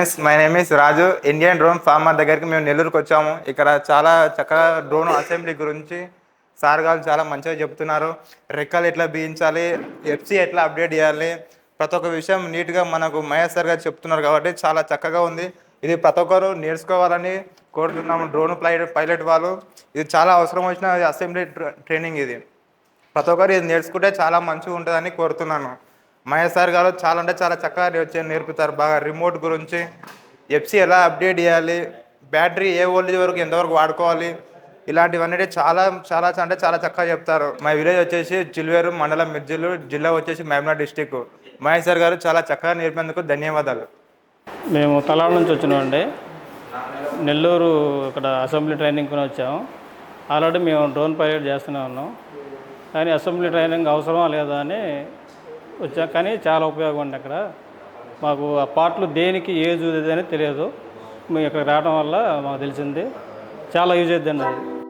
Friends, my name is Raju. Indian drone farmer దగ్గరికి మేము నెల్లూరుకి వచ్చాము. ఇక్కడ చాలా చక్కగా డ్రోన్ అసెంబ్లీ గురించి సార్ గారు చాలా మంచిగా చెప్తున్నారు. రెక్కలు ఎట్లా బిగించాలి, ఎఫ్సి ఎట్లా అప్డేట్ చేయాలి, ప్రతి ఒక్క విషయం నీట్గా మనకు మహేష్ సార్ గారు చెప్తున్నారు కాబట్టి చాలా చక్కగా ఉంది. ఇది ప్రతి ఒక్కరు నేర్చుకోవాలని కోరుతున్నాము. డ్రోన్ పైలట్ వాళ్ళు ఇది చాలా అవసరం వచ్చిన అసెంబ్లీ ట్రైనింగ్. ఇది ప్రతి ఒక్కరు ఇది నేర్చుకుంటే చాలా మంచిగా ఉంటుందని కోరుతున్నాను. మహేష్ సార్ గారు చాలా అంటే చాలా చక్కగా నేర్పుతారు. బాగా రిమోట్ గురించి, ఎఫ్సి ఎలా అప్డేట్ చేయాలి, బ్యాటరీ ఏ వోల్టేజ్ వరకు ఎంతవరకు వాడుకోవాలి, ఇలాంటివన్నీ చాలా చాలా అంటే చాలా చక్కగా చెప్తారు. మా విలేజ్ వచ్చేసి చిల్వేరు మండలం మిర్జిల్లు, జిల్లా వచ్చేసి మహబూబ్నగర్ డిస్టిక్. మహేష్ సార్ గారు చాలా చక్కగా నేర్పేందుకు ధన్యవాదాలు. మేము తలాడ నుంచి వచ్చినామండి. నెల్లూరు ఇక్కడ అసెంబ్లీ ట్రైనింగ్ కొని వచ్చాము. ఆల్రెడీ మేము డ్రోన్ పైలట్ చేస్తూనే ఉన్నాం, కానీ అసెంబ్లీ ట్రైనింగ్ అవసరమా లేదా అని వచ్చాం. కానీ చాలా ఉపయోగం ఉంది అక్కడ. మాకు ఆ పార్ట్లు దేనికి యూజ్ అని తెలియదు. మేము ఇక్కడికి రావడం వల్ల మాకు తెలిసింది. చాలా యూజ్ అవుతుందండి అది.